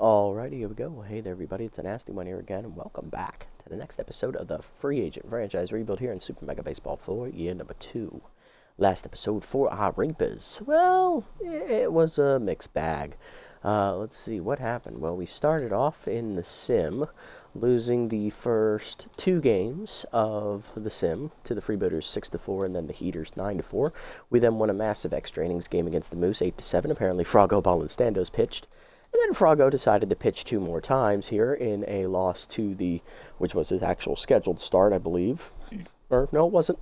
Alrighty, here we go. Well, hey there, everybody. It's a nasty one here again, and welcome back to the next episode of the Free Agent Franchise Rebuild here in Super Mega Baseball 4, year number 2. Last episode for our Reapers. Well, it was a mixed bag. Let's see what happened. Well, we started off in the sim, losing the first 2 games of the sim to the Freebooters 6-4 and then the Heaters 9-4. We then won a massive extra innings game against the Moose 8-7. Apparently, Froggo, Ball, and Standos pitched. And then Froggo decided to pitch 2 more times here in a loss to which was his actual scheduled start, I believe. Or, no, it wasn't.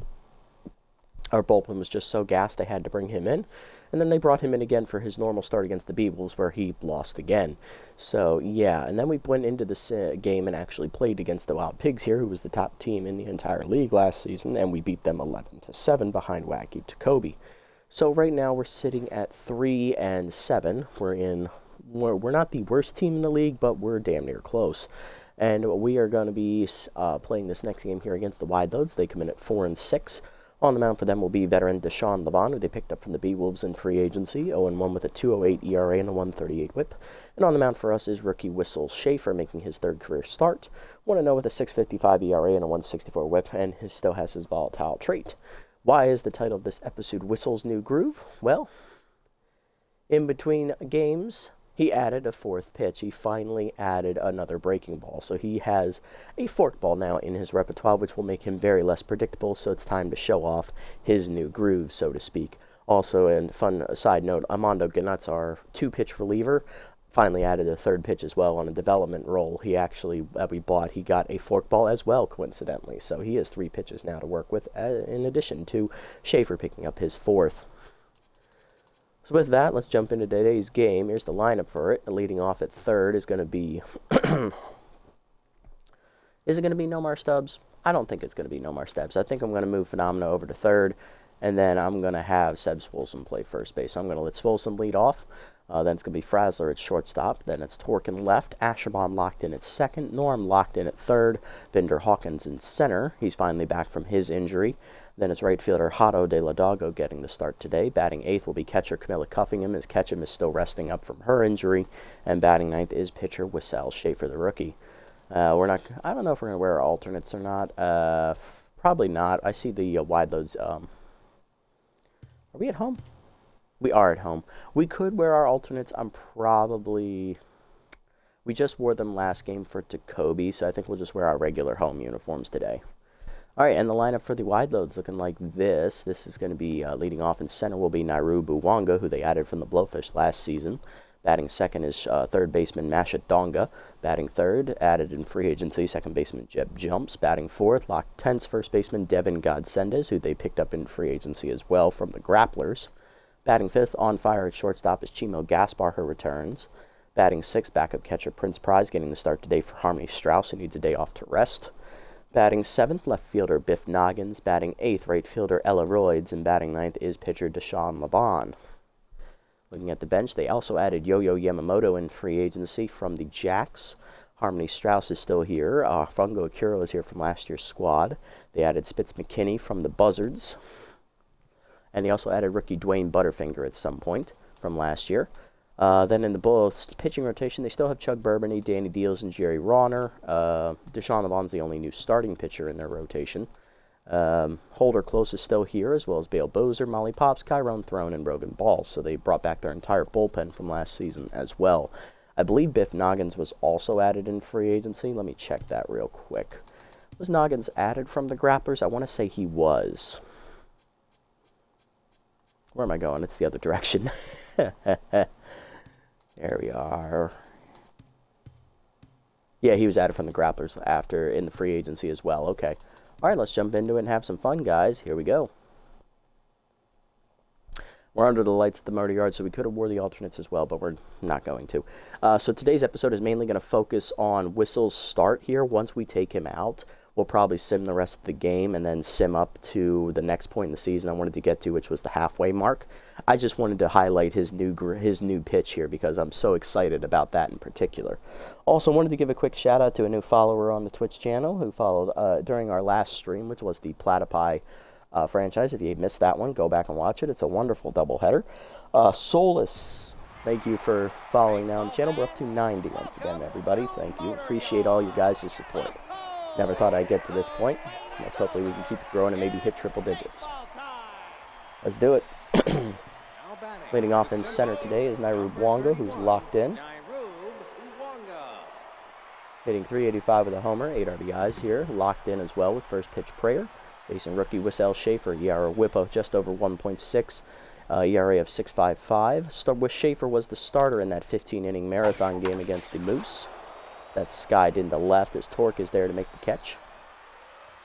Our bullpen was just so gassed they had to bring him in. And then they brought him in again for his normal start against the Beebles, where he lost again. So, yeah, and then we went into the game and actually played against the Wild Pigs here, who was the top team in the entire league last season, and we beat them 11-7 behind Wacky Tacoby. So right now we're sitting at 3-7. We're not the worst team in the league, but we're damn near close. And we are going to be playing this next game here against the Wideloads. They come in at 4-6. On the mound for them will be veteran Deshaun Levon, who they picked up from the B-Wolves in free agency, 0-1 with a 2.08 ERA and a 1.38 whip. And on the mound for us is rookie Wissle Schaefer, making his 3rd career start, 1-0 with a 6.55 ERA and a 1.64 whip, and he still has his volatile trait. Why is the title of this episode Whistle's New Groove? Well, in between games, he added a 4th pitch. He finally added another breaking ball. So he has a forkball now in his repertoire, which will make him very less predictable. So it's time to show off his new groove, so to speak. Also, and fun side note, Armando Ganut's our 2-pitch reliever. Finally added a 3rd pitch as well on a development role. He actually, that we bought, he got a forkball as well, coincidentally. So he has 3 pitches now to work with, in addition to Schaefer picking up his 4th. So with that, let's jump into today's game. Here's the lineup for it. Leading off at 3rd is going to be... Is it going to be Nomar Stubbs? I don't think it's going to be Nomar Stubbs. I think I'm going to move Phenomena over to 3rd, and then I'm going to have Seb Swolson play first base. So I'm going to let Swolson lead off. Then it's going to be Frazzler at shortstop. Then it's Torkin left. Asherbaum locked in at 2nd. Norm locked in at 3rd. Vinder Hawkins in center. He's finally back from his injury. Then it's right fielder Hato de la Dago getting the start today. Batting 8th will be catcher Camilla Cuffingham, as Ketchum is still resting up from her injury. And batting 9th is pitcher Wissle Schaefer, the rookie. I don't know if we're going to wear our alternates or not. Probably not. I see the Wideloads. Are we at home? We are at home. We could wear our alternates. We just wore them last game for Tacoby, so I think we'll just wear our regular home uniforms today. All right, and the lineup for the Wideloads looking like this. This is going to be leading off in center will be Nairu Buwanga, who they added from the Blowfish last season. Batting 2nd is 3rd baseman Masha Donga. Batting 3rd, added in free agency, 2nd baseman Jeb Jumps. Batting 4th, locked 10th, 1st baseman Devin Godsendes, who they picked up in free agency as well from the Grapplers. Batting 5th, on fire at shortstop is Chimo Gaspar, who returns. Batting 6th, backup catcher Prince Prize, getting the start today for Harmony Strauss, who needs a day off to rest. Batting 7th, left fielder Biff Noggins. Batting 8th, right fielder Ella Royds. And batting 9th is pitcher Deshaun Levon. Looking at the bench, they also added Yo-Yo Yamamoto in free agency from the Jacks. Harmony Strauss is still here. Fungo Akuro is here from last year's squad. They added Spitz McKinney from the Buzzards. And they also added rookie Dwayne Butterfinger at some point from last year. Then in the Bulls pitching rotation, they still have Chug Bourbony, Danny Deals, and Jerry Rawner. Deshaun Levon's the only new starting pitcher in their rotation. Holder Close is still here, as well as Bale Bozer, Molly Pops, Chiron Throne, and Rogan Balls. So they brought back their entire bullpen from last season as well. I believe Biff Noggins was also added in free agency. Let me check that real quick. Was Noggins added from the Grapplers? I want to say he was. Where am I going? It's the other direction. There we are. Yeah, he was added from the Grapplers after in the free agency as well. Okay. All right, let's jump into it and have some fun, guys. Here we go. We're under the lights at the motor yard, so we could have wore the alternates as well, but we're not going to. So today's episode is mainly going to focus on Whistle's start here. Once we take him out, we'll probably sim the rest of the game and then sim up to the next point in the season I wanted to get to, which was the halfway mark. I just wanted to highlight his new pitch here because I'm so excited about that in particular. Also wanted to give a quick shout out to a new follower on the Twitch channel who followed during our last stream, which was the Platypi franchise. If you missed that one, go back and watch it. It's a wonderful doubleheader. Solus Thank you for following now on the channel. We're up to 90 once again, everybody. Thank you. Appreciate all you guys' support. Never thought I'd get to this point. Let's hopefully we can keep it growing and maybe hit triple digits. Let's do it. Leading off in center today is Nairub Wonga, who's locked in. Hitting 385 with a homer, 8 RBIs here. Locked in as well with first pitch prayer. Facing rookie Wissle Schaefer, ERA whip just over 1.6. ERA of 6.55. Schaefer was the starter in that 15-inning marathon game against the Moose. That's skied into left as Torque is there to make the catch.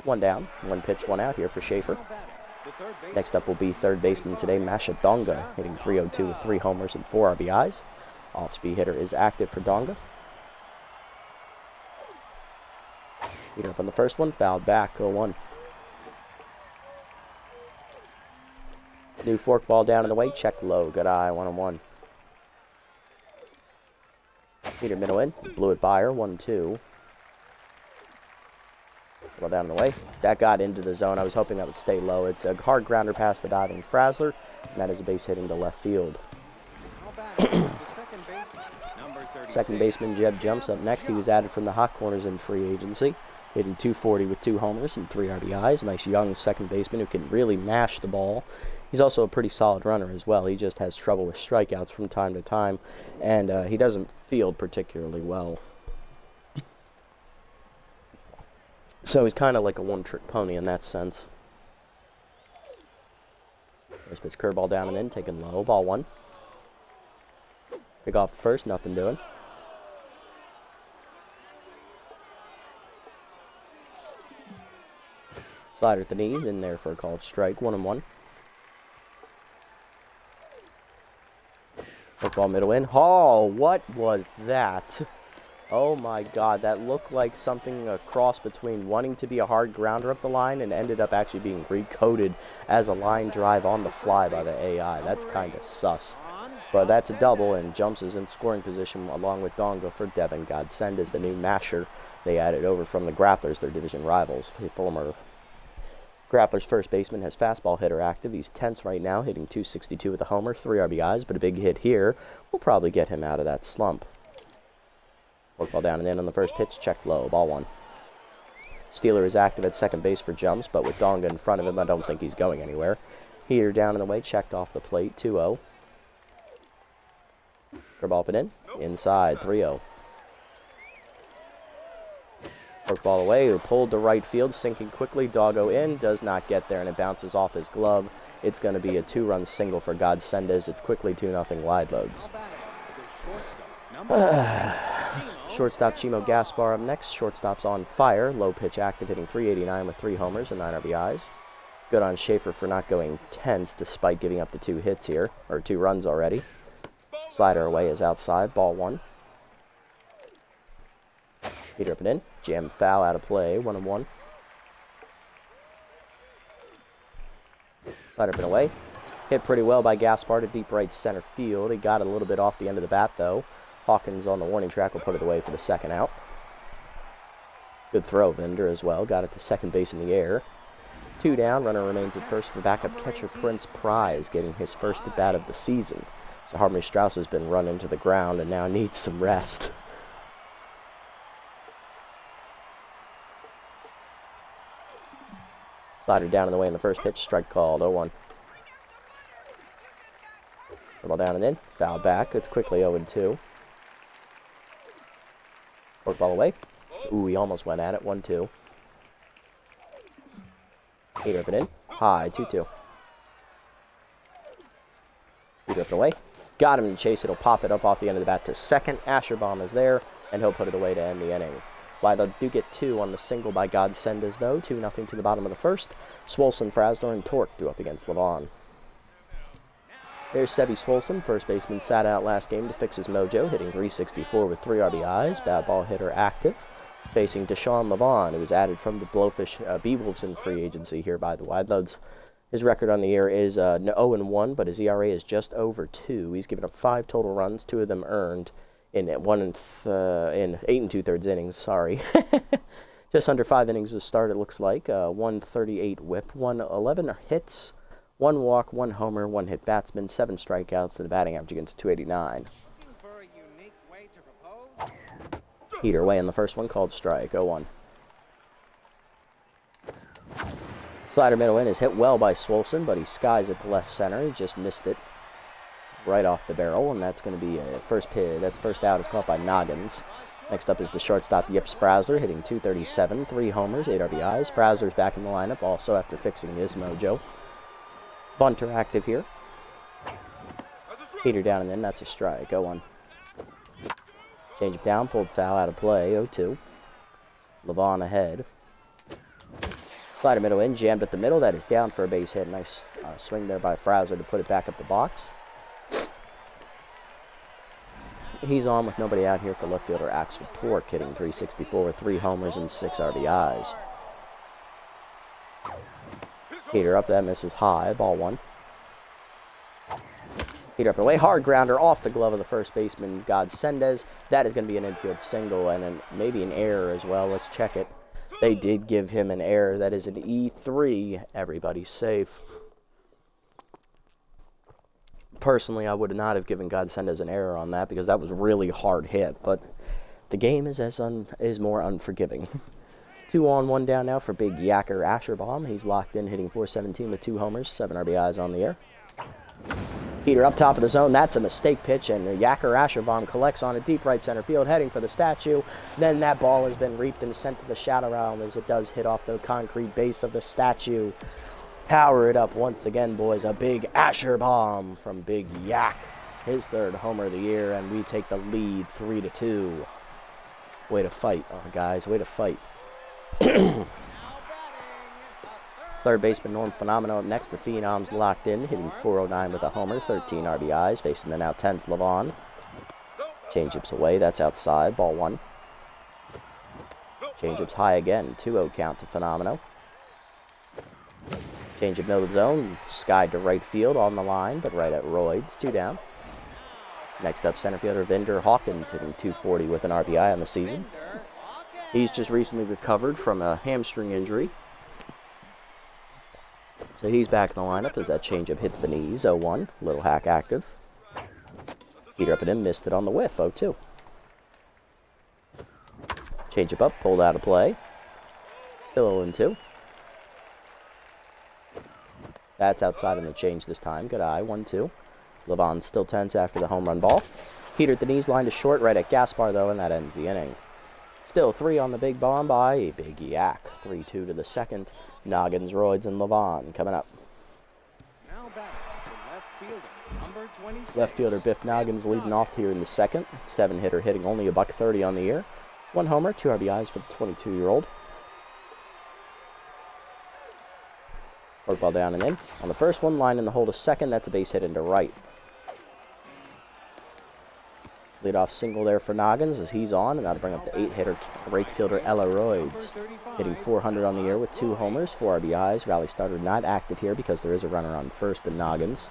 One down, one pitch, one out here for Schaefer. Next up will be third baseman today, Masha Donga, hitting 302 with 3 homers and 4 RBIs. Off-speed hitter is active for Donga. Leading up on the first one, fouled back, 0-1. New forkball down in the way, check low, good eye, 1-1. Peter middle in, blew it by her, 1-2. Well down in the way, that got into the zone. I was hoping that would stay low. It's a hard grounder past the diving Frazzler, and that is a base hitting to left field. Second baseman Jeb Jumps up next. He was added from the hot corners in free agency, hitting 240 with 2 homers and 3 RBIs. Nice young second baseman who can really mash the ball. He's also a pretty solid runner as well. He just has trouble with strikeouts from time to time, and he doesn't field particularly well. So he's kind of like a one-trick pony in that sense. First pitch curveball down and in, taken low, ball 1. Pick off first, nothing doing. Slider at the knees, in there for a called strike, 1-1. Football middle in. Oh, what was that? Oh my God, that looked like something a cross between wanting to be a hard grounder up the line and ended up actually being recoded as a line drive on the fly by the AI. That's kind of sus. But that's a double, and Jumps is in scoring position along with Donga for Devin Godsend as the new masher they added over from the Grapplers, their division rivals. Former Grappler's first baseman has fastball hitter active. He's tense right now, hitting 262 with a homer, 3 RBIs, but a big hit here will probably get him out of that slump. Forkball down and in on the first pitch, checked low, ball 1. Steeler is active at second base for Jumps, but with Donga in front of him, I don't think he's going anywhere. Heater down in the way, checked off the plate, 2-0. Curveball up and in, inside, 3-0. Forkball away, pulled to right field, sinking quickly. Doggo in, does not get there, and it bounces off his glove. It's going to be a 2-run single for Godsendes. It's quickly 2-0 Wideloads. Shortstop Chimo Gaspar up next. Shortstop's on fire. Low pitch active, hitting 389 with 3 homers and 9 RBIs. Good on Schaefer for not going tense despite giving up the 2 hits here, or 2 runs already. Slider away is outside, ball 1. Peter up and in. Jam foul out of play, 1-1. Slider up and away. Hit pretty well by Gaspar to deep right center field. He got a little bit off the end of the bat, though. Hawkins on the warning track will put it away for the second out. Good throw, Vinder, as well. Got it to second base in the air. 2 down. Runner remains at first for backup catcher Prince Prize, getting his first at bat of the season. So Harmony Strauss has been run into the ground and now needs some rest. Slider down in the way in the first pitch. Strike called, 0-1. Ball down and in. Foul back. It's quickly 0-2. Forkball away. Ooh, he almost went at it. 1-2. Peter up and in. High, 2-2. Peter up and away. Got him to chase. It'll pop it up off the end of the bat to second. Asherbaum is there, and he'll put it away to end the inning. Wideloads do get 2 on the single by Godsendes, though. 2-0 to the bottom of the first. Swolson, Frazzler, and Torque do up against Levon. There's Sebi Swolson. First baseman sat out last game to fix his mojo, hitting 364 with 3 RBIs. Bad ball hitter active. Facing Deshaun Levon, who was added from the Blowfish B-Wolves in free agency here by the Wideloads. His record on the year is 0-1, but his ERA is just over 2. He's given up 5 total runs, 2 of them earned in 8 2/3 innings. Sorry, just under 5 innings to start. It looks like 138 WHIP, 111 hits, 1 walk, 1 homer, 1 hit batsman, 7 strikeouts, and the batting average against 289. Heater away in the first one, called strike, 0-1. Slider middle in is hit well by Swolson, but he skies it to left center. He just missed it right off the barrel, and that's going to be a first pitch. That's first out. It's caught by Noggins. Next up is the shortstop, Yips Frazzler, hitting .237, 3 homers, 8 RBIs. Frazzler's back in the lineup, also after fixing his mojo. Bunter active here. Heater down and in, that's a strike, 0-1. Change it down, pulled foul out of play, 0-2. Levon ahead. Slider middle in, jammed at the middle, that is down for a base hit. Nice swing there by Frazzler to put it back up the box. He's on with nobody out here for left fielder Axel Torque, hitting .364 with 3 homers and 6 RBIs. Heater up, that misses high, ball 1. Heater up and away, hard grounder off the glove of the first baseman, Godsendez. That is going to be an infield single and maybe an error as well. Let's check it. They did give him an error. That is an E3. Everybody's safe. Personally, I would not have given Godsendez an error on that because that was really hard hit, but the game is more unforgiving. 2 on, 1 down now for big Yacker Asherbaum. He's locked in, hitting .417 with 2 homers, 7 RBIs on the year. Heater up top of the zone. That's a mistake pitch, and Yacker Asherbaum collects on a deep right center field, heading for the statue. Then that ball has been reaped and sent to the shadow realm as it does hit off the concrete base of the statue. Power it up once again, boys. A big Asherbaum from Big Yak. His 3rd homer of the year, and we take the lead 3-2. Way to fight, guys. Way to fight. Third baseman Norm Phenomeno up next. The Phenom's locked in, hitting .409 with a homer, 13 RBIs. Facing the now tense Levon. Changeups away, that's outside, ball 1. Changeups high again, 2-0 count to Phenomeno. Changeup middle zone, skied to right field on the line, but right at Royds, 2 down. Next up, center fielder Vinder Hawkins, hitting .240 with an RBI on the season. He's just recently recovered from a hamstring injury. So he's back in the lineup as that changeup hits the knees, 0-1. Little hack active. Heater up and in, missed it on the whiff, 0-2. Changeup up, pulled out of play. Still 0-2. That's outside on the change this time. Good eye, 1-2. Levon's still tense after the home run ball. Heater at the knees, line to short, right at Gaspar, though, and that ends the inning. Still 3 on the big bomb by Big Yak. 3-2 to the second. Noggins, Royds, and Levon coming up. Now back to left fielder, number 26. Left fielder Biff Noggins leading off here in the second. 7-hitter hitting only $130 on the year. 1 homer, 2 RBIs for the 22-year-old. Work ball down and in. On the first one, line in the hole to second. That's a base hit into right. Leadoff single there for Noggins as he's on, and that'll bring up the 8-hitter right fielder Ella Royds, hitting .400 on the year with 2 homers, 4 RBIs. Rally starter not active here because there is a runner on first and Noggins.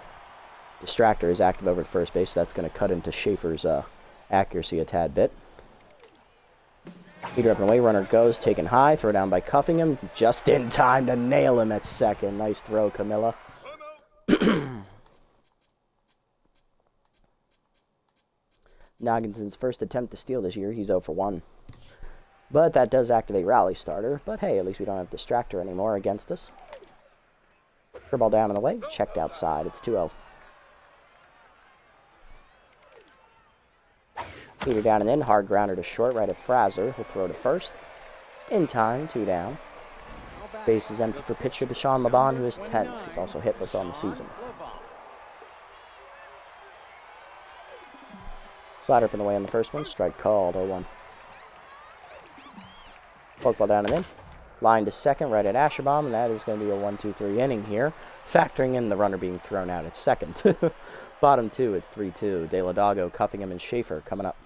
Distractor is active over at first base, so that's going to cut into Schaefer's accuracy a tad bit. Heater up and away, runner goes, taken high, throw down by Cuffingham, just in time to nail him at second. Nice throw, Camilla. Nogginson's first attempt to steal this year, he's 0 for 1. But that does activate Rally Starter, but hey, at least we don't have Distractor anymore against us. Curveball down and away, checked outside, it's 2-0. Heater down and in, hard grounder to short, right at Frazer. He'll throw to first. In time, 2 down. Base is empty for pitcher Deshaun Laban, who is tense. He's also hitless on the season. Slider up and away on the first one, strike called, 0-1. Forkball down and in. Line to second, right at Asherbaum, and that is going to be a 1-2-3 inning here, factoring in the runner being thrown out at second. Bottom 2, it's 3-2. De La Dago, Cuffingham, and Schaefer coming up.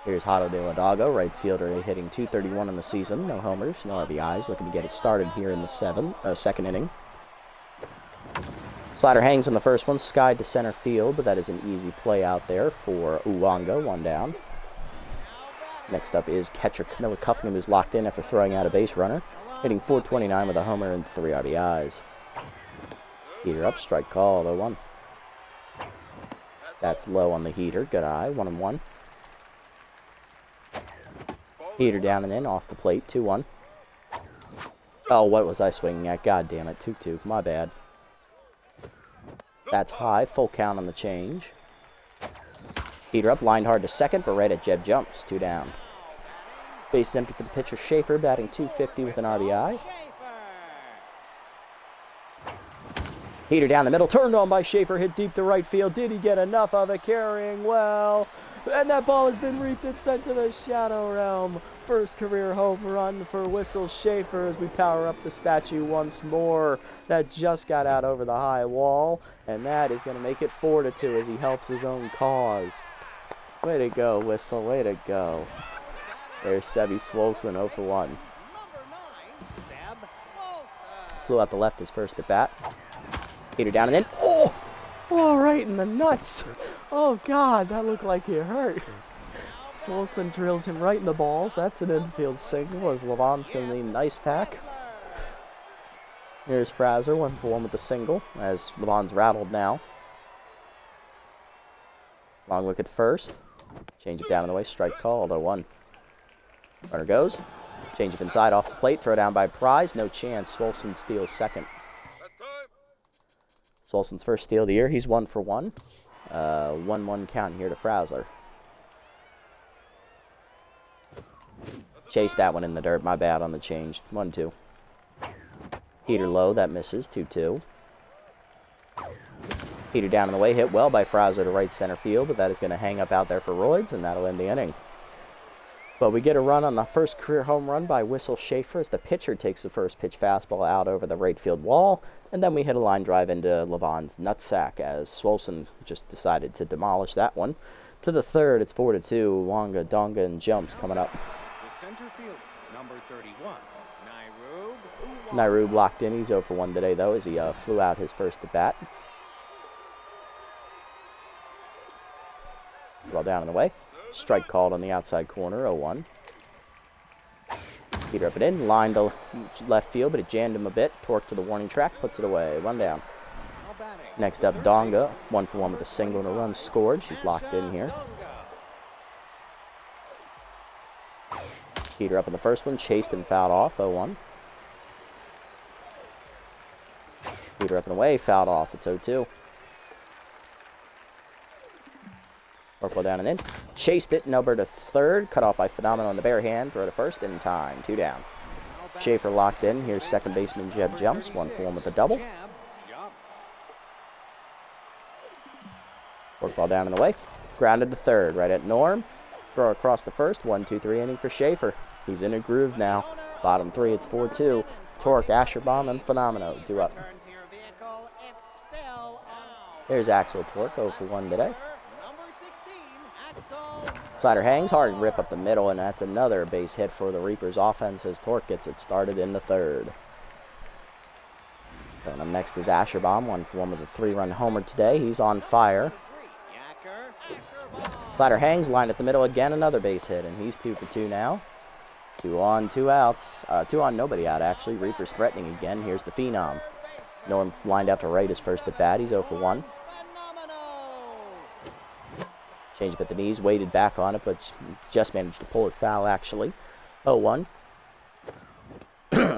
Here's Hato De La Dago, right fielder, hitting .231 on the season. No homers, no RBIs. Looking to get it started here in the second inning. Slider hangs on the first one, skied to center field, but that is an easy play out there for Uwanga, 1 down. Next up is catcher Camilla Cuffingham, who's locked in after throwing out a base runner, hitting .429 with a homer and 3 RBIs. Heater up, strike called, 0-1. That's low on the heater, good eye, 1-1. Heater down and in, off the plate, 2-1. Oh, what was I swinging at? God damn it, 2-2, my bad. That's high, full count on the change. Heater up, lined hard to second, but right at Jeb jumps, 2 down. Base empty for the pitcher, Schaefer, batting .250 with an RBI. Heater down the middle, turned on by Schaefer, hit deep to right field. Did he get enough of it? Carrying well. And that ball has been reaped and sent to the shadow realm. First career home run for Wissle Schaefer as we power up the statue once more. That just got out over the high wall. And that is going to make it 4-2 as he helps his own cause. Way to go, Wissle. Way to go. There's Sebby Swolson, 0 for 1. Flew out the left his first at bat. Heater down and in. Oh! Oh, right in the nuts. Oh, God, that looked like it hurt. Swolson drills him right in the balls. That's an infield single as Levon's going to need a nice pack. Here's Fraser, 1 for 1 with the single as Levon's rattled now. Long look at first. Change it down in the way. Strike called, 0-1. Runner goes. Change up inside off the plate. Throw down by Prize. No chance. Swolson steals second. Swolson's first steal of the year. He's 1 for 1. 1-1 count here to Fraser. Chase that one in the dirt. My bad on the change. 1-2. Heater low. That misses. 2-2. Heater down in the way. Hit well by Fraser to right center field, but that is going to hang up out there for Royds, and that'll end the inning. But we get a run on the first career home run by Wissle Schaefer as the pitcher takes the first pitch fastball out over the right field wall. And then we hit a line drive into Levon's nutsack as Swolson just decided to demolish that one. To the third, it's 4-2. Wonga, Donga, and Jumps coming up. The center fielder, number 31, Nairub locked in. He's 0 for 1 today, though, as he flew out his first at bat. Well down in the way. Strike called on the outside corner, 0-1. Heater up and in, line to left field, but it jammed him a bit. Torque to the warning track, puts it away. 1 down. Next up, Donga, 1 for 1 with a single and a run scored. She's locked in here. Heater up in the first one, chased and fouled off, 0-1. Heater up and away, fouled off, it's 0-2. Orpel down and in. Chased it, Nelber to third. Cut off by Phenomenal on the bare hand. Throw to first in time. 2 down. Schaefer locked in. Here's second baseman Jeb Jumps. 1 for 1 with a double. Orpel down in the way. Grounded to third. Right at Norm. Throw across the first. 1-2-3 inning for Schaefer. He's in a groove now. Bottom 3, it's 4-2. Torque, Asherbomb, and Phenomenal. 2 up. There's Axel Torque. 0 for 1 today. Slider hangs hard and rip up the middle, and that's another base hit for the Reapers offense as Torque gets it started in the third. Coming up next is Asherbomb, 1 for 1 with a 3-run homer today. He's on fire. Slider hangs, line at the middle again, another base hit, and he's 2 for 2 now. 2 on, 2 outs. 2 on, nobody out actually. Reapers threatening again. Here's the Phenom. Norm lined out to right his first at bat. He's 0 for 1. Change up at the knees, weighted back on it, but just managed to pull it foul, actually. 0-1.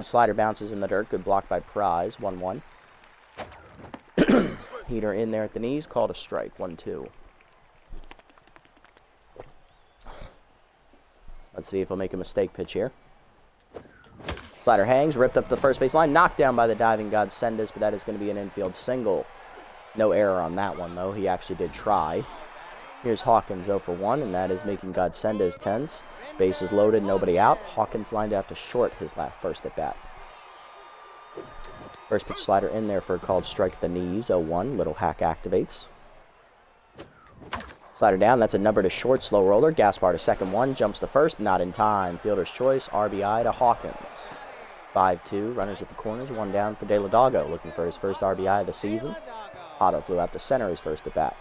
Slider bounces in the dirt. Good block by Prize. 1-1. Heater in there at the knees. Called a strike. 1-2. Let's see if he'll make a mistake pitch here. Slider hangs, ripped up the first base line. Knocked down by the diving god Sendes, but that is going to be an infield single. No error on that one, though. He actually did try. Here's Hawkins 0 for 1, and that is making Godsendes tense. Bases loaded, nobody out. Hawkins lined out to short his first at bat. First pitch slider in there for a called strike at the knees. 0-1, little hack activates. Slider down, that's a number to short, slow roller. Gaspar to second 1, jumps to first, not in time. Fielder's choice, RBI to Hawkins. 5-2, runners at the corners, 1 down for De La Doggo, looking for his first RBI of the season. Otto flew out to center his first at bat.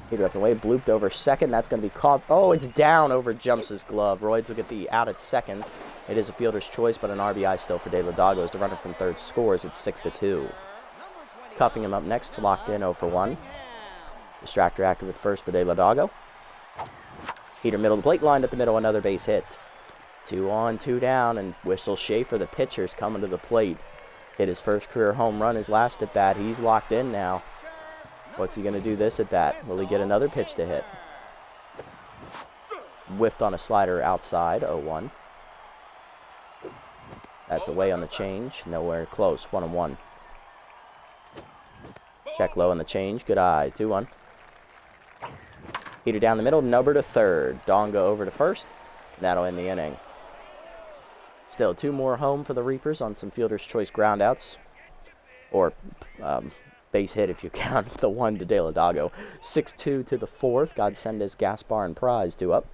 Heater up and away, blooped over second. That's going to be caught. Oh, it's down over jumps his glove. Royds will get the out at second. It is a fielder's choice, but an RBI still for De La Dago as the runner from third scores. It's 6-2. Cuffing him up next, locked in 0 for 1. Distractor active at first for De La Dago. Heater middle of the plate, lined at the middle, another base hit. 2 on, 2 down, and Wissle Schaefer, the pitcher's coming to the plate. Hit his first career home run, his last at bat. He's locked in now. What's he going to do this at bat? Will he get another pitch to hit? Whiffed on a slider outside, 0-1. That's away on the change, nowhere close, 1-1. Check low on the change, good eye, 2-1. Heater down the middle, number to third. Donga over to first, that'll end the inning. Still 2 more home for the Reapers on some fielder's choice groundouts. Or base hit if you count the one to De La Dago. 6-2 to the fourth. Godsendes, Gaspar, and Prize 2 up.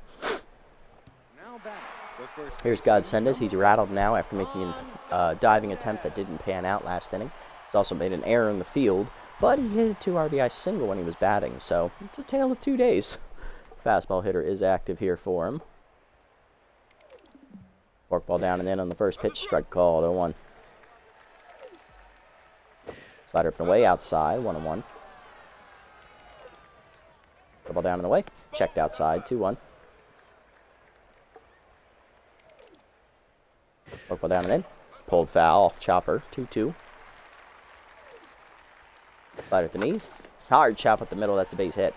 Here's Godsendes. He's rattled now after making a diving attempt that didn't pan out last inning. He's also made an error in the field, but he hit a 2 RBI single when he was batting, so it's a tale of 2 days. Fastball hitter is active here for him. Forkball down and in on the first pitch. Strike called, 0-1. Slider up and away, outside, 1-1. Ball down and away, checked outside, 2-1. Forkball down and in, pulled foul, chopper, 2-2. Slider at the knees, hard chop up the middle, that's a base hit.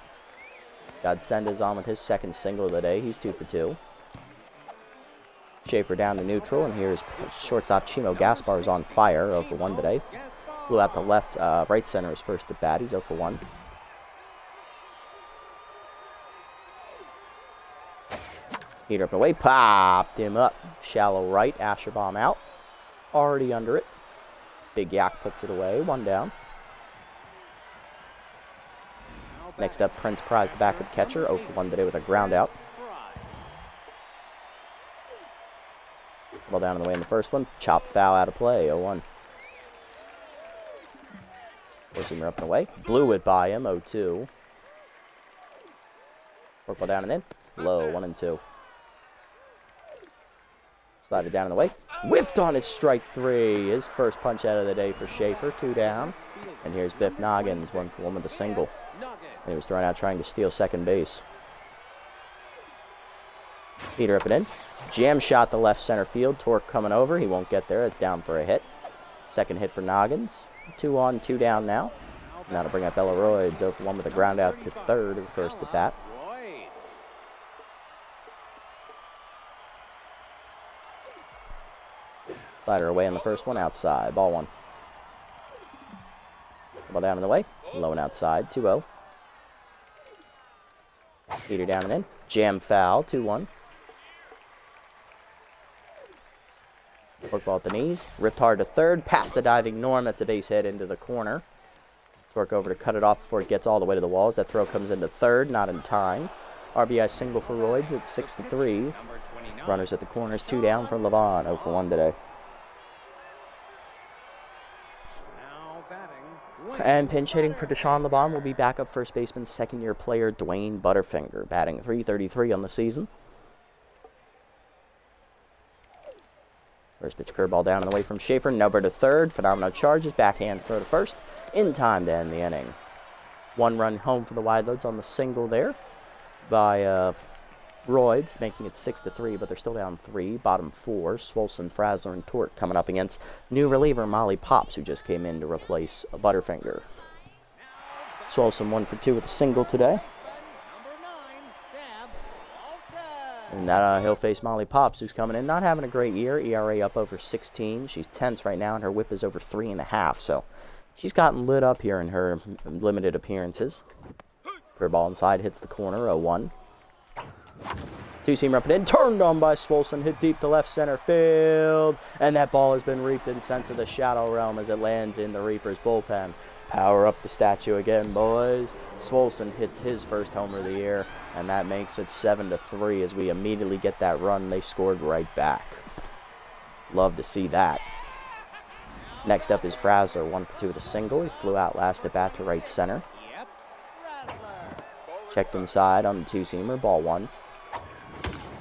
Godsendes on with his second single of the day, he's 2 for 2. Schaefer down to neutral, and here's shortstop Chimo Gaspar is on fire, 0 for 1 today. Flew out to left, right center his first at bat, he's 0 for 1. Heater up and away, popped him up. Shallow right, Asherbomb out. Already under it. Big Yak puts it away, 1 down. Next up, Prince Prize, the backup catcher, 0 for 1 today with a ground out. Ball down in the way in the first one. Chop foul out of play, 0-1. Forcing her up and away. Blew it by him, 0-2. Forkball down and in. Low, 1-2. Slided down in the way. Whiffed on it, strike 3. His first punch out of the day for Schaefer, 2 down. And here's Biff Noggins, 1 for 1 with a single. And he was thrown out trying to steal second base. Heater up and in. Jam shot the left center field. Torque coming over. He won't get there. It's down for a hit. Second hit for Noggins. 2 on, 2 down now. And that'll bring up Ella Royds. 0 for 1 with a ground out to third of the first at bat. Slider away on the first one. Outside. Ball 1. Ball down in the way. Low and outside. 2-0. Heater down and in. Jam foul. 2-1. Forkball at the knees, ripped hard to third, past the diving Norm, that's a base hit into the corner. Torque over to cut it off before it gets all the way to the walls. That throw comes into third, not in time. RBI single for Royds, it's 6-3. Runners at the corners, 2 down for Levon, 0 for 1 today. And pinch hitting for Deshaun Levon will be backup first baseman, second-year player Dwayne Butterfinger, batting .333 on the season. First pitch curveball down and away from Schaefer. Number to third. Phenomenal charges. Backhands throw to first. In time to end the inning. 1 run home for the Wideloads on the single there by Royds, making it 6-3, but they're still down 3. Bottom 4. Swolson, Frazzler, and Torque coming up against new reliever Molly Pops, who just came in to replace Butterfinger. Swolson 1 for 2 with a single today. And he'll face Molly Pops, who's coming in, not having a great year. ERA up over 16. She's 10th right now, and her whip is over 3.5. So she's gotten lit up here in her limited appearances. Curveball inside hits the corner, 0-1. 2-seamer up and in, turned on by Swolson, hit deep to left center field. And that ball has been reaped and sent to the shadow realm as it lands in the Reapers bullpen. Power up the statue again, boys. Swolson hits his first homer of the year, and that makes it 7-3 as we immediately get that run. They scored right back. Love to see that. Next up is Frazzler, 1 for 2 with a single. He flew out last at bat to right center. Checked inside on the two-seamer, ball one.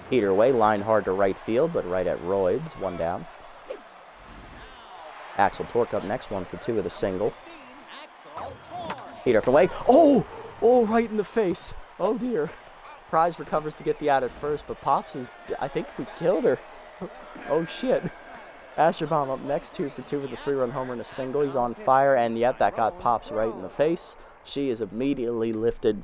Heater away, lined hard to right field, but right at Royds, one down. Axel Torque up next, 1 for 2 with a single. Heater up and away. Oh, right in the face. Oh dear. Prize recovers to get the out at first, but Pops is, I think we killed her. Oh shit. Asherbaum up next, 2 for 2 with a 3-run homer and a single. He's on fire, and yep, that got Pops right in the face. She is immediately lifted,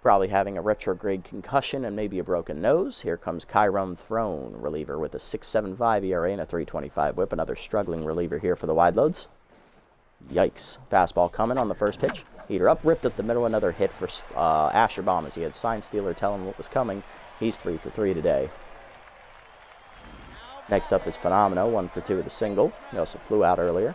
probably having a retrograde concussion and maybe a broken nose. Here comes Chiron Throne, reliever with a 6.75 ERA and a 3.25 whip. Another struggling reliever here for the Wideloads. Yikes. Fastball coming on the first pitch. Heater up, ripped up the middle. Another hit for Asherbaum as he had sign stealer tell him what was coming. He's 3 for 3 today. Next up is Phenomeno, 1 for 2 with a single. He also flew out earlier.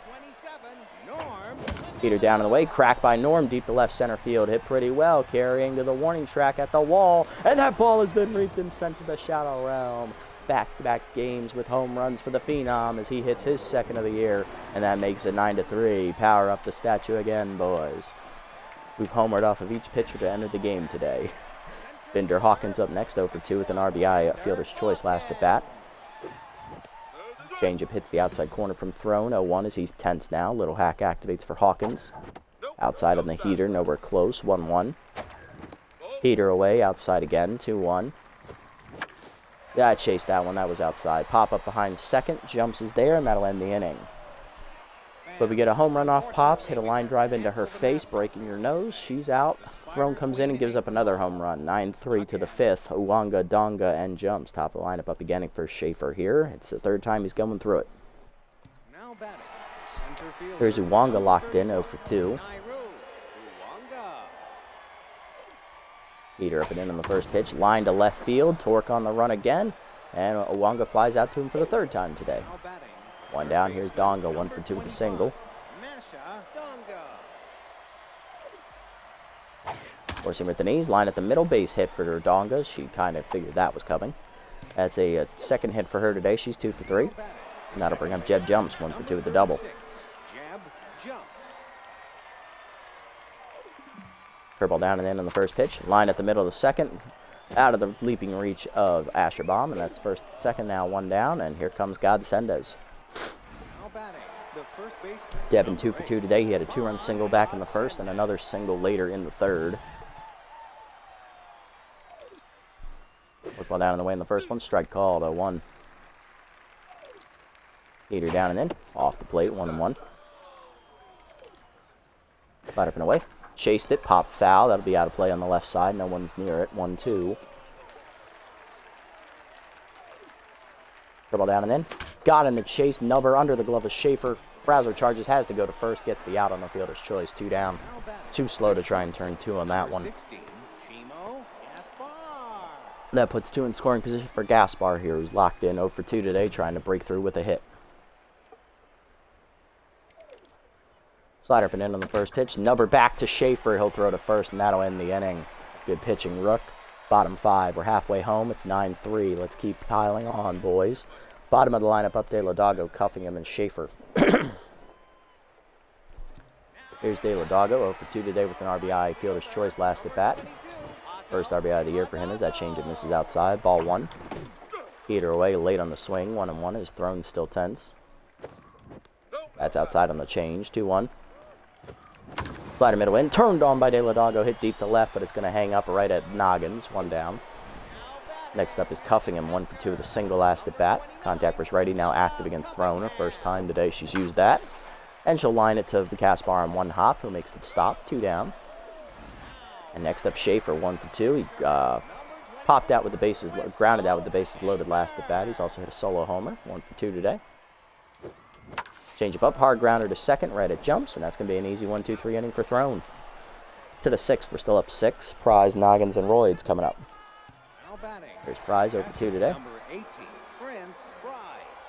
Heater down in the way, cracked by Norm, deep to left center field, hit pretty well, carrying to the warning track at the wall, and that ball has been reaped and sent to the shadow realm. Back-to-back games with home runs for the Phenom as he hits his second of the year, and that makes it 9-3. Power up the statue again, boys. We've homered off of each pitcher to enter the game today. Binder Hawkins up next, 0 for 2 with an RBI, fielder's choice last at bat. Changeup hits the outside corner from Throne. 0-1 as he's tense now. Little hack activates for Hawkins. Outside on the heater, nowhere close. 1-1. Heater away, outside again. 2-1. Yeah, I chased that one. That was outside. Pop up behind second. Jumps is there, and that'll end the inning. But we get a home run off Pops. Hit a line drive into her face, breaking her nose. She's out. Throne comes in and gives up another home run. 9-3 to the fifth. Uwanga, Donga, and jumps. Top of the lineup up again for Schaefer here. It's the third time he's going through it. There's Uwanga locked in, 0 for 2. Heater up and in on the first pitch. Line to left field. Torque on the run again. And Uwanga flies out to him for the third time today. One down. Here's Donga, 1 for 2 with a single. Forcing with the knees, line at the middle, base hit for her Donga. She kind of figured that was coming. That's a second hit for her today. She's 2 for 3. And that'll bring up Jeb Jumps, 1 for 2 with the double. Curveball down and in on the first pitch. Line at the middle of the second. Out of the leaping reach of Asherbaum, and that's first, second now, 1 down, and here comes Godsendez. Devin 2 for 2 today. He had a 2-run single back in the first and another single later in the third. Work well down in the way in the first one. Strike called, 0-1. Heater down and in. Off the plate, 1-1. Slide up and away. Chased it, popped foul. That'll be out of play on the left side. No one's near it. 1-2. Dribble down and in. Got in the chase. Nubber under the glove of Schaefer. Frazzler charges, has to go to first. Gets the out on the fielder's choice. 2 down. Too slow to try and turn 2 on that one. That puts 2 in scoring position for Gaspar here, who's locked in 0 for 2 today, trying to break through with a hit. Slider up and in on the first pitch. Nubber back to Schaefer. He'll throw to first, and that'll end the inning. Good pitching, Rook. Bottom 5. We're halfway home. It's 9-3. Let's keep piling on, boys. Bottom of the lineup up, De La Dago, Cuffingham, and Schaefer. Here's De La Dago, 0 for 2 today with an RBI. Fielder's choice last at bat. First RBI of the year for him as that changeup misses outside. Ball 1. Heater away late on the swing. 1-1. His thrown still tense. That's outside on the change. 2-1. Slider middle in. Turned on by De La Dago. Hit deep to left, but it's going to hang up right at Noggins. 1 down. Next up is Cuffingham. 1 for 2 with a single last at bat. Contact versus righty now active against Throne. Her first time today she's used that. And she'll line it to Caspar on 1 hop, who makes the stop. 2 down. And next up, Schaefer, 1 for 2. He popped out with the bases, grounded out with the bases loaded last at bat. He's also hit a solo homer, 1 for 2 today. Changeup up, hard grounder to second, right at jumps, and that's going to be an easy 1-2-3 inning for Throne. To the 6th, we're still up 6. Prize, Noggins, and Royds coming up. Here's Prize, 0 for 2 today.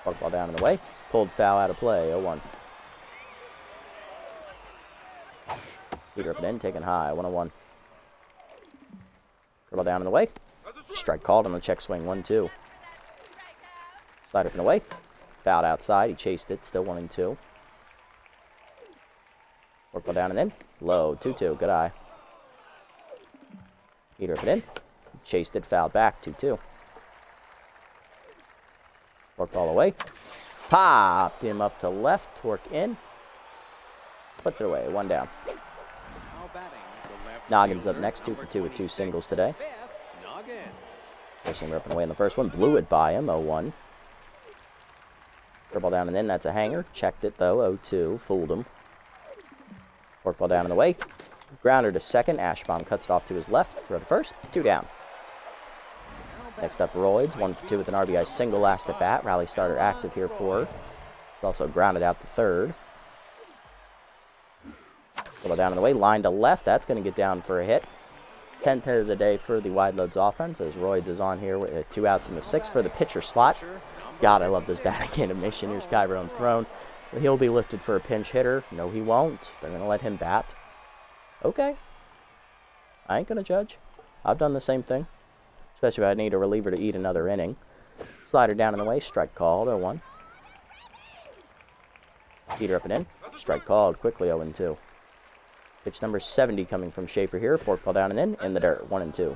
Park ball down in the way. Pulled foul out of play, 0-1. Heater up and in, taken high, 1-1. Dribble down in the way. Strike called on the check swing, 1-2. Slide up and away. Fouled outside. He chased it. Still 1-2. Work ball down and in. Low. 2-2. Good eye. Heater up and in. Chased it, fouled back, 2-2. Torque all the way. Popped him up to left, Torque in. Puts it away, 1 down. Now batting, the left Noggins up fielder, next, 2 for 2 with 2 singles today. Noggins. Pushing up and away in the first one, blew it by him, 0-1. Dribble down and in, that's a hanger. Checked it though, 0-2, fooled him. Fork ball down and away. Grounder to second, Ashbaum cuts it off to his left, throw to first, 2 down. Next up, Royds, 1 for 2 with an RBI single last at bat. Rally starter active here for her. She's also grounded out to third. Dribble down and away, line to left, that's going to get down for a hit. 10th hit of the day for the Wideloads offense as Royds is on here with 2 outs in the 6th for the pitcher slot. God, I love this batting animation. Here's Kyron thrown. He'll be lifted for a pinch hitter. No, he won't. They're going to let him bat. Okay. I ain't going to judge. I've done the same thing. Especially if I need a reliever to eat another inning. Slider down and away. Strike called. 0-1. Heater up and in. Strike called. Quickly 0-2. Pitch number 70 coming from Schaefer here. Fork ball down and in the dirt. 1-2.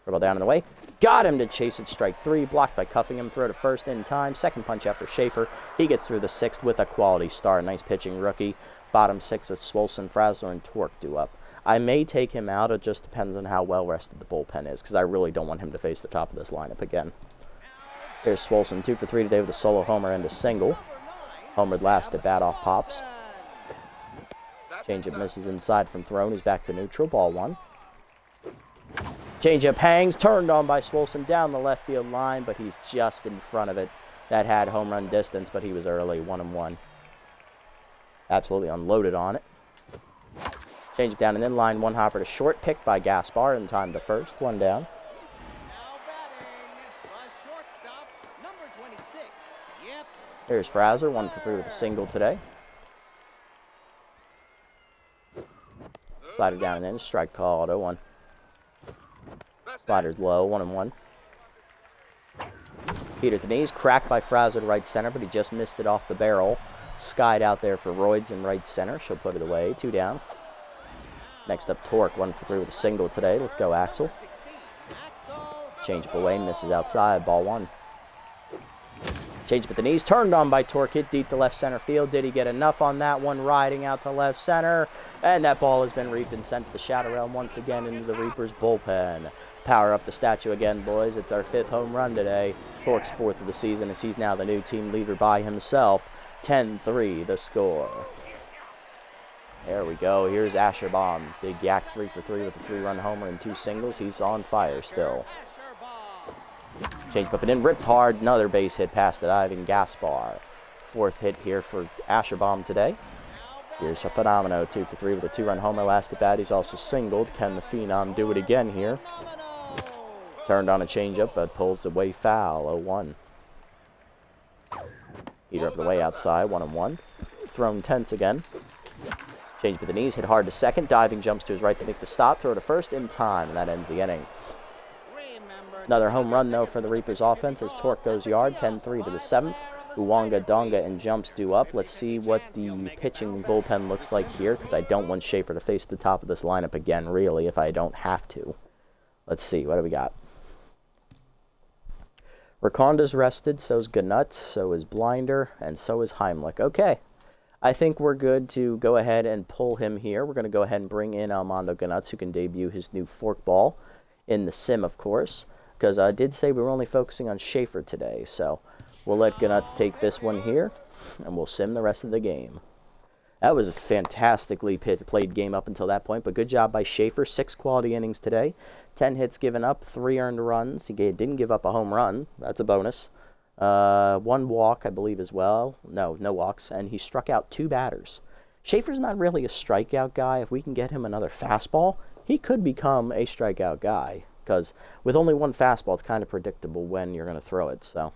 Dribble down and away. Got him to chase it. Strike 3. Blocked by cuffing him. Throw to first in time. Second punch out for Schaefer. He gets through the 6th with a quality start. Nice pitching rookie. Bottom 6 of Swolson, Frazzler, and Torque due up. I may take him out. It just depends on how well rested the bullpen is because I really don't want him to face the top of this lineup again. Here's Swolson, 2 for 3 today with a solo homer and a single. Homered last at bat off pops. Changeup misses inside from thrown. He's back to neutral. Ball 1. Changeup hangs. Turned on by Swolson down the left field line, but he's just in front of it. That had home run distance, but he was early. 1-1. Absolutely unloaded on it. Change it down and in line. 1 hopper to short. Picked by Gaspar in time to first. 1 down. Now batting, the shortstop, number 26. Yep. Here's Frazzler, 1 for 3 with a single today. Slider down and in. Strike called. 0-1. Slider's low. 1-1. Heater at the knees. Cracked by Frazzler to right center, but he just missed it off the barrel. Skied out there for Royds in right center. She'll put it away. 2 down. Next up, Torque, 1 for 3 with a single today. Let's go, Axel. Change up away, misses outside. Ball 1. Change up at the knees. Turned on by Torque. Hit deep to left center field. Did he get enough on that one? Riding out to left center. And that ball has been reaped and sent to the Shadow Realm once again into the Reapers bullpen. Power up the statue again, boys. It's our 5th home run today. Torque's 4th of the season as he's now the new team leader by himself. 10-3 the score. There we go. Here's Asherbaum. Big yak 3 for 3 with a 3-run homer and 2 singles. He's on fire still. Change up and in. Ripped hard. Another base hit past it. Ivan Gaspar. 4th hit here for Asherbaum today. Here's a Phenomeno. 2 for 3 with a 2-run homer last at bat. He's also singled. Can the Phenom do it again here? Turned on a changeup, but pulls away foul. 0-1. Heater up the way outside. 1-1. Thrown tense again. Change to the knees, hit hard to second, diving jumps to his right to make the stop, throw to first in time, and that ends the inning. Another home run, though, for the Reapers offense as Torque goes yard, 10-3 to the 7th. Uwanga, Donga, and Jumps due up. Let's see what the pitching bullpen looks like here, because I don't want Schaefer to face the top of this lineup again, really, if I don't have to. Let's see, what do we got? Rakonda's rested, so is Ganut, so is Blinder, and so is Heimlich. Okay. I think we're good to go ahead and pull him here. We're going to go ahead and bring in Armando Ganutz, who can debut his new forkball in the sim, of course, because I did say we were only focusing on Schaefer today. So we'll let Ganutz take this one here, and we'll sim the rest of the game. That was a fantastically played game up until that point, but good job by Schaefer. 6 quality innings today, 10 hits given up, 3 earned runs. He didn't give up a home run. That's a bonus. 1 walk, I believe, as well. No walks, and he struck out 2 batters. Schaefer's not really a strikeout guy. If we can get him another fastball, he could become a strikeout guy, because with only 1 fastball, it's kind of predictable when you're going to throw it. So,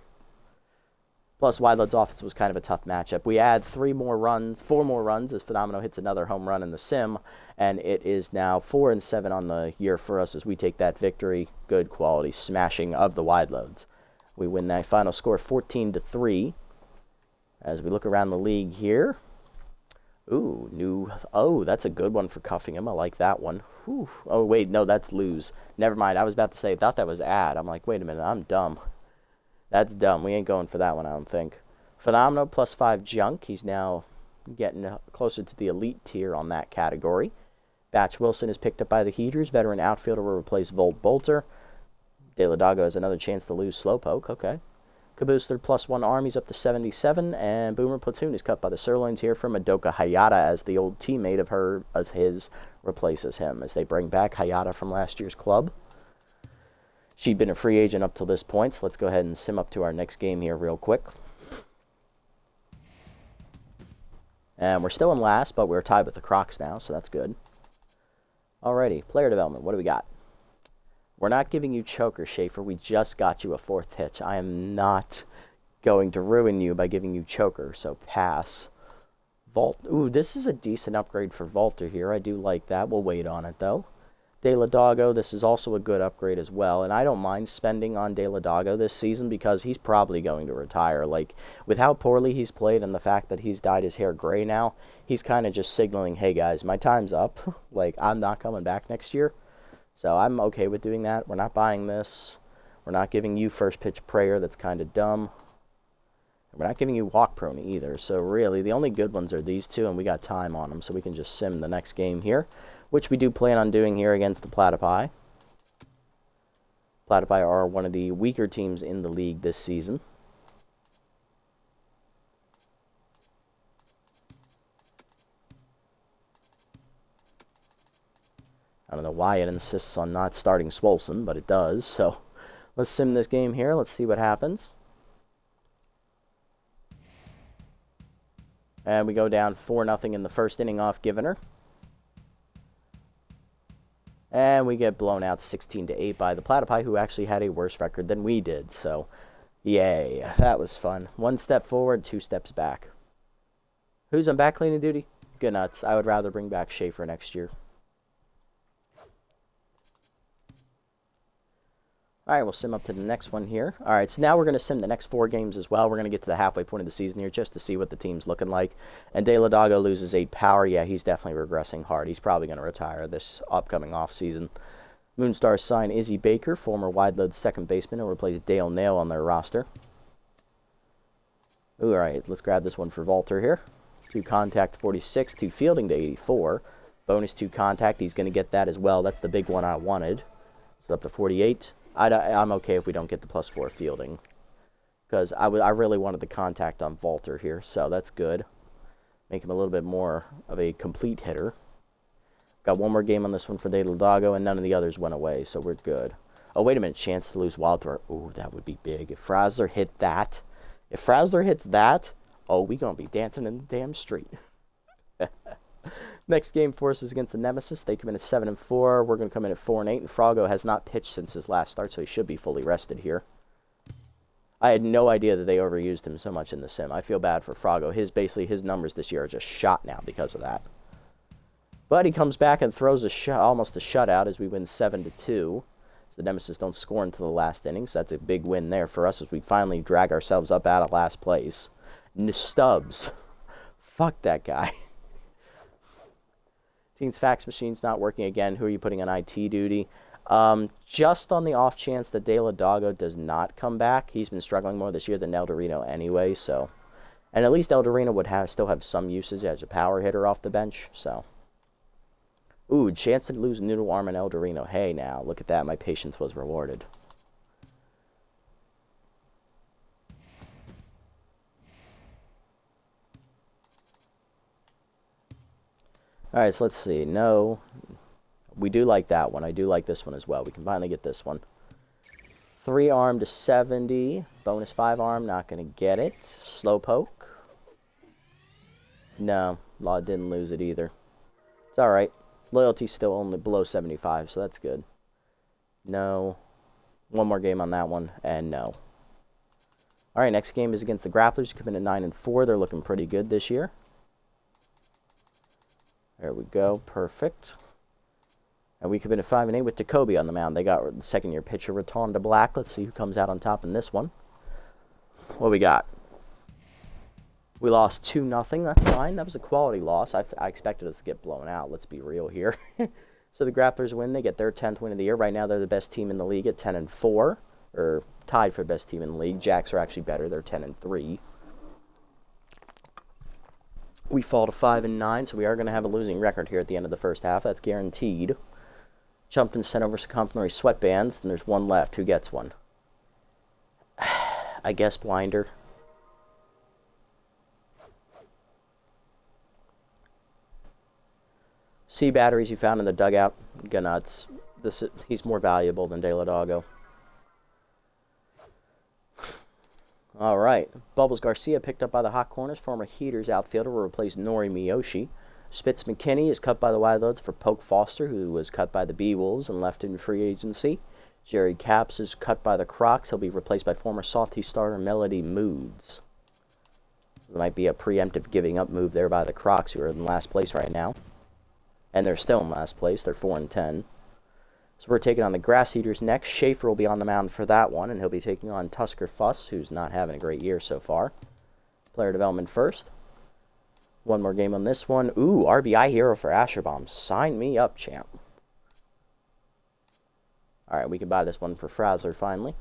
plus, Wideloads' offense was kind of a tough matchup. We add 4 more runs as Phenomeno hits another home run in the sim, and it is now 4-7 on the year for us as we take that victory. Good quality smashing of the Wideloads. We win that final score 14-3. As we look around the league here, Ooh, new. Oh, that's a good one for cuffing him. I like that one. Whew. Oh, wait, no, that's lose. Never mind. I was about to say, I thought that was add. I'm like, wait a minute, I'm dumb. That's dumb. We ain't going for that one, I don't think. Phenomenal, +5 junk. He's now getting closer to the elite tier on that category. Batch Wilson is picked up by the Heaters. Veteran outfielder will replace Volt Bolter. De La Dago has another chance to lose Slowpoke. Okay. Caboose, +1 arm. He's up to 77. And Boomer Platoon is cut by the Sirloins here for Madoka Hayata as the old teammate of his replaces him as they bring back Hayata from last year's club. She'd been a free agent up till this point, so let's go ahead and sim up to our next game here real quick. And we're still in last, but we're tied with the Crocs now, so that's good. Alrighty, player development. What do we got? We're not giving you choker, Schaefer. We just got you a 4th pitch. I am not going to ruin you by giving you choker, so pass. Vault. Ooh, this is a decent upgrade for Volter here. I do like that. We'll wait on it, though. De La Dago, this is also a good upgrade as well. And I don't mind spending on De La Dago this season because he's probably going to retire. Like, with how poorly he's played and the fact that he's dyed his hair gray now, he's kind of just signaling, hey, guys, my time's up. Like, I'm not coming back next year. So I'm okay with doing that. We're not buying this. We're not giving you first pitch prayer. That's kind of dumb. We're not giving you walk prone either. So really, the only good ones are these two, and we got time on them. So we can just sim the next game here, which we do plan on doing here against the Platypi. Platypi are one of the weaker teams in the league this season. I don't know why it insists on not starting Swolson, but it does. So let's sim this game here. Let's see what happens. And we go down 4-0 in the first inning off Givener. And we get blown out 16-8 by the Platypi, who actually had a worse record than we did. So, yay. That was fun. 1 step forward, 2 steps back. Who's on back cleaning duty? Good nuts. I would rather bring back Schaefer next year. All right, we'll sim up to the next one here. All right, so now we're going to sim the next 4 games as well. We're going to get to the halfway point of the season here just to see what the team's looking like. And De La Dago loses 8 power. Yeah, he's definitely regressing hard. He's probably going to retire this upcoming offseason. Moonstar sign Izzy Baker, former Wideloads second baseman, will replace Dale Nail on their roster. Ooh, all right, let's grab this one for Volter here. 2 contact 46, 2 fielding to 84. Bonus 2 contact, he's going to get that as well. That's the big one I wanted. So up to 48. I'm okay if we don't get the +4 fielding, because I really wanted the contact on Volter here, so that's good. Make him a little bit more of a complete hitter. Got 1 more game on this one for De La Dago, and none of the others went away, so we're good. Oh, wait a minute, chance to lose Wild Thrower. Ooh, that would be big. If Frazzler hit that, hits that, oh, we gonna be dancing in the damn street. Next game for us is against the Nemesis. They come in at 7-4. We're going to come in at 4-8. And Froggo has not pitched since his last start, so he should be fully rested here. I had no idea that they overused him so much in the sim. I feel bad for Froggo. His numbers this year are just shot now because of that. But he comes back and throws almost a shutout as we win 7-2. So the Nemesis don't score until the last inning, so that's a big win there for us as we finally drag ourselves up out of last place. Stubbs. Fuck that guy. Team's fax machine's not working again. Who are you putting on IT duty? Just on the off chance that De La Dago does not come back. He's been struggling more this year than Eldorino anyway, so. And at least Eldorino would still have some usage as a power hitter off the bench, so. Ooh, chance to lose Noodle Arm and Eldorino. Hey, now, look at that. My patience was rewarded. All right, so let's see. No, we do like that one. I do like this one as well. We can finally get this one. 3 arm to 70. Bonus 5 arm, not going to get it. Slowpoke. No, Law didn't lose it either. It's all right. Loyalty's still only below 75, so that's good. No. 1 more game on that one, and no. All right, next game is against the Grapplers. Come in at 9-4. They're looking pretty good this year. There we go. Perfect. And we come in at 5-8 with Jacoby on the mound. They got the second-year pitcher, Ratonda Black. Let's see who comes out on top in this one. What we got? We lost 2-0. That's fine. That was a quality loss. I expected us to get blown out. Let's be real here. So the Grapplers win. They get their 10th win of the year. Right now, they're the best team in the league at 10-4, or tied for the best team in the league. Jacks are actually better. They're 10-3. We fall to 5-9, so we are going to have a losing record here at the end of the first half. That's guaranteed. Jumped and sent over some complimentary sweatbands, and there's one left. Who gets one? I guess Blinder. C batteries you found in the dugout. Go nuts. He's more valuable than De La Doggo. All right. Bubbles Garcia picked up by the Hot Corners. Former Heaters outfielder will replace Nori Miyoshi. Spitz McKinney is cut by the Wideloads for Poke Foster, who was cut by the B-Wolves and left in free agency. Jerry Capps is cut by the Crocs. He'll be replaced by former Softy starter Melody Moods. There might be a preemptive giving up move there by the Crocs, who are in last place right now. And they're still in last place. They're 4-10. So we're taking on the Grass Eaters next. Schaefer will be on the mound for that one, and he'll be taking on Tusker Fuss, who's not having a great year so far. Player development first. One more game on this one. Ooh, RBI hero for Asherbaum. Sign me up, champ. All right, we can buy this one for Frazzler finally.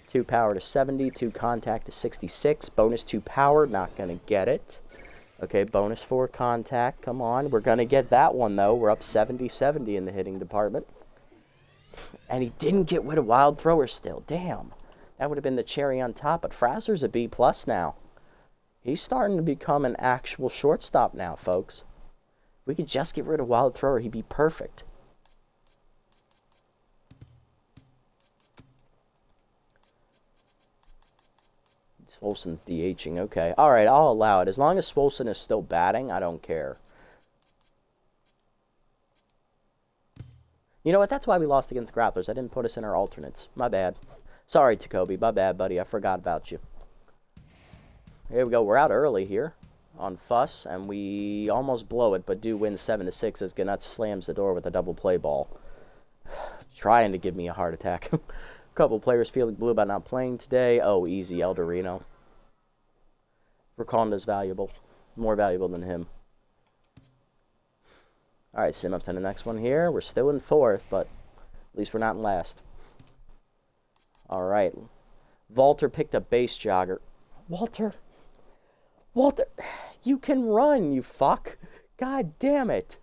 2 power to 70, 2 contact to 66. Bonus 2 power, not going to get it. Okay, bonus 4 contact. Come on, we're going to get that one, though. We're up 70-70 in the hitting department. And he didn't get rid of wild thrower still. Damn. That would have been the cherry on top, but Frazzler's a B+ now. He's starting to become an actual shortstop now, folks. If we could just get rid of wild thrower, he'd be perfect. Swolson's DHing. Okay. All right, I'll allow it. As long as Swolson is still batting, I don't care. You know what? That's why we lost against Grapplers. I didn't put us in our alternates. My bad. Sorry, Tacoby. My bad, buddy. I forgot about you. Here we go. We're out early here on Fuss, and we almost blow it, but do win 7-6 as Ganutz slams the door with a double play ball. Trying to give me a heart attack. A couple players feeling blue about not playing today. Oh, easy, El Dorino. Raconda's valuable. More valuable than him. All right, sim up to the next one here. We're still in 4th, but at least we're not in last. All right. Walter picked up base jogger. Walter, you can run, you fuck. God damn it.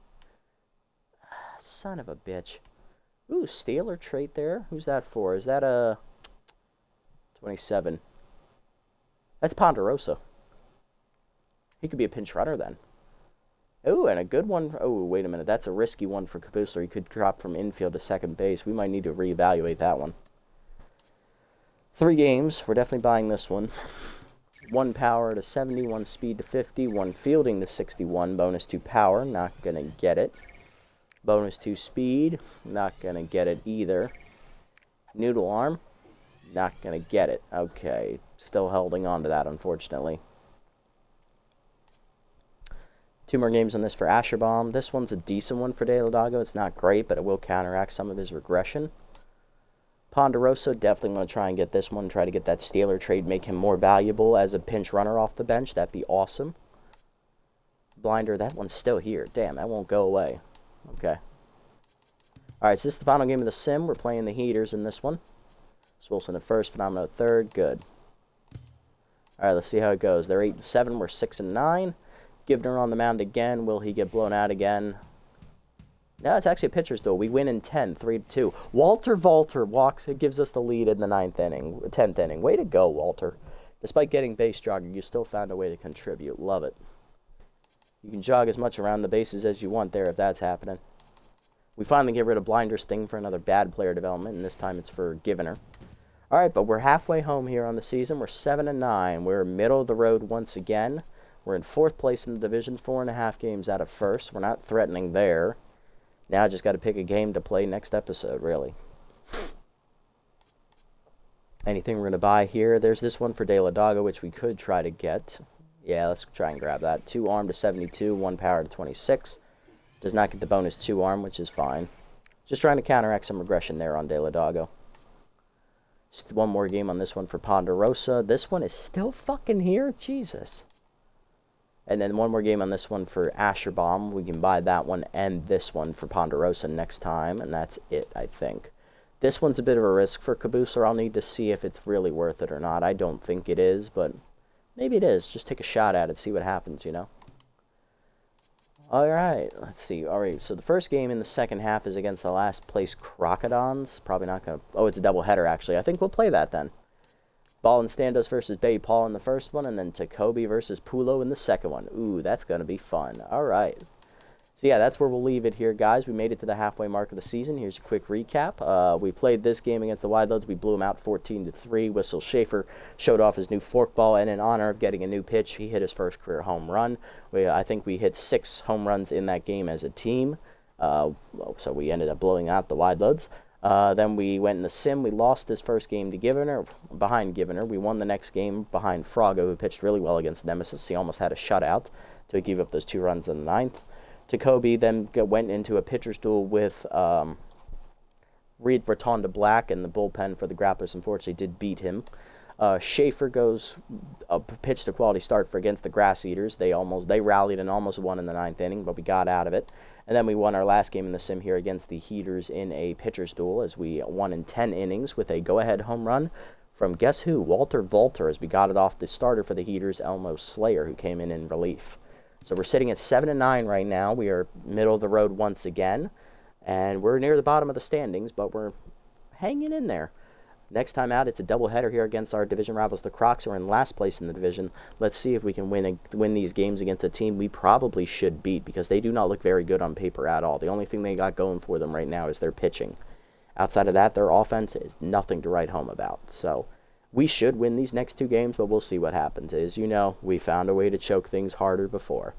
Son of a bitch. Ooh, Steeler trait there. Who's that for? Is that a 27? That's Ponderosa. He could be a pinch runner then. Ooh, and a good one. Oh, wait a minute. That's a risky one for Kabusler. He could drop from infield to second base. We might need to reevaluate that one. 3 games. We're definitely buying this one. 1 power to 70, 1 speed to 50, 1 fielding to 61, bonus 2 power, not going to get it. Bonus 2 speed, not going to get it either. Noodle arm, not going to get it. Okay, still holding on to that, unfortunately. 2 more games on this for Asherbaum. This one's a decent one for De La Doggo. It's not great, but it will counteract some of his regression. Ponderosa, definitely going to try and get this one. Try to get that Steeler trade, make him more valuable as a pinch runner off the bench. That'd be awesome. Blinder, that one's still here. Damn, that won't go away. Okay. All right, so this is the final game of the sim. We're playing the Heaters in this one. Swolson at first, Phenomenal at third. Good. All right, let's see how it goes. They're 8-7. We're 6-9. Givner on the mound again. Will he get blown out again? No, it's actually a pitcher's duel. We win in 10, 3-2. Walter walks. It gives us the lead in the 10th inning. Way to go, Walter. Despite getting base jogging, you still found a way to contribute. Love it. You can jog as much around the bases as you want there if that's happening. We finally get rid of Blinder's thing for another bad player development, and this time it's for Givner. All right, but we're halfway home here on the season. We're 7-9. We're middle of the road once again. We're in 4th place in the division, 4.5 games out of 1st. We're not threatening there. Now I just got to pick a game to play next episode, really. Anything we're going to buy here? There's this one for De La Doggo, which we could try to get. Yeah, let's try and grab that. 2 arm to 72, 1 power to 26. Does not get the bonus 2 arm, which is fine. Just trying to counteract some regression there on De La Doggo. Just one more game on this one for Ponderosa. This one is still fucking here? Jesus. And then one more game on this one for Asherbaum. We can buy that one and this one for Ponderosa next time, and that's it, I think. This one's a bit of a risk for Caboose, or I'll need to see if it's really worth it or not. I don't think it is, but maybe it is. Just take a shot at it, see what happens, you know? All right, let's see. All right, so the first game in the second half is against the last place Crocodons. Probably not going to... Oh, it's a doubleheader, actually. I think we'll play that then. Ball and Standos versus Bay Paul in the first one, and then Tacobi versus Pulo in the second one. Ooh, that's going to be fun. All right. So, yeah, that's where we'll leave it here, guys. We made it to the halfway mark of the season. Here's a quick recap. We played this game against the Wideloads. We blew them out 14-3. Wissle Schaefer showed off his new forkball, and in honor of getting a new pitch, he hit his first career home run. I think we hit 6 home runs in that game as a team. So we ended up blowing out the Wideloads. Then we went in the sim. We lost this first game to behind Givener. We won the next game behind Frago, who pitched really well against Nemesis. He almost had a shutout to give up those 2 runs in the 9th. Tacobi then went into a pitcher's duel with Reed Rotonda Black, and the bullpen for the Grapplers unfortunately did beat him. Schaefer goes pitched a quality start for against the Grass Eaters. They rallied and almost won in the 9th inning, but we got out of it. And then we won our last game in the sim here against the Heaters in a pitcher's duel, as we won in 10 innings with a go-ahead home run from guess who? Walter Volter, as we got it off the starter for the Heaters, Elmo Slayer, who came in relief. So we're sitting at 7-9 right now. We are middle of the road once again, and we're near the bottom of the standings, but we're hanging in there. Next time out, it's a doubleheader here against our division rivals, the Crocs, who are in last place in the division. Let's see if we can win these games against a team we probably should beat, because they do not look very good on paper at all. The only thing they got going for them right now is their pitching. Outside of that, their offense is nothing to write home about. So we should win these next 2 games, but we'll see what happens. As you know, we found a way to choke things harder before.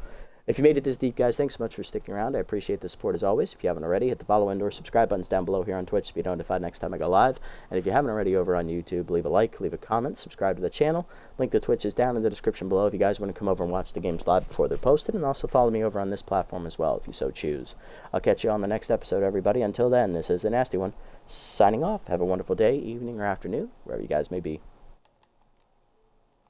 If you made it this deep, guys, thanks so much for sticking around. I appreciate the support as always. If you haven't already, hit the follow and or subscribe buttons down below here on Twitch to be notified next time I go live. And if you haven't already over on YouTube, leave a like, leave a comment, subscribe to the channel. Link to Twitch is down in the description below if you guys want to come over and watch the games live before they're posted. And also follow me over on this platform as well if you so choose. I'll catch you on the next episode, everybody. Until then, this is The Nasty One, signing off. Have a wonderful day, evening, or afternoon, wherever you guys may be.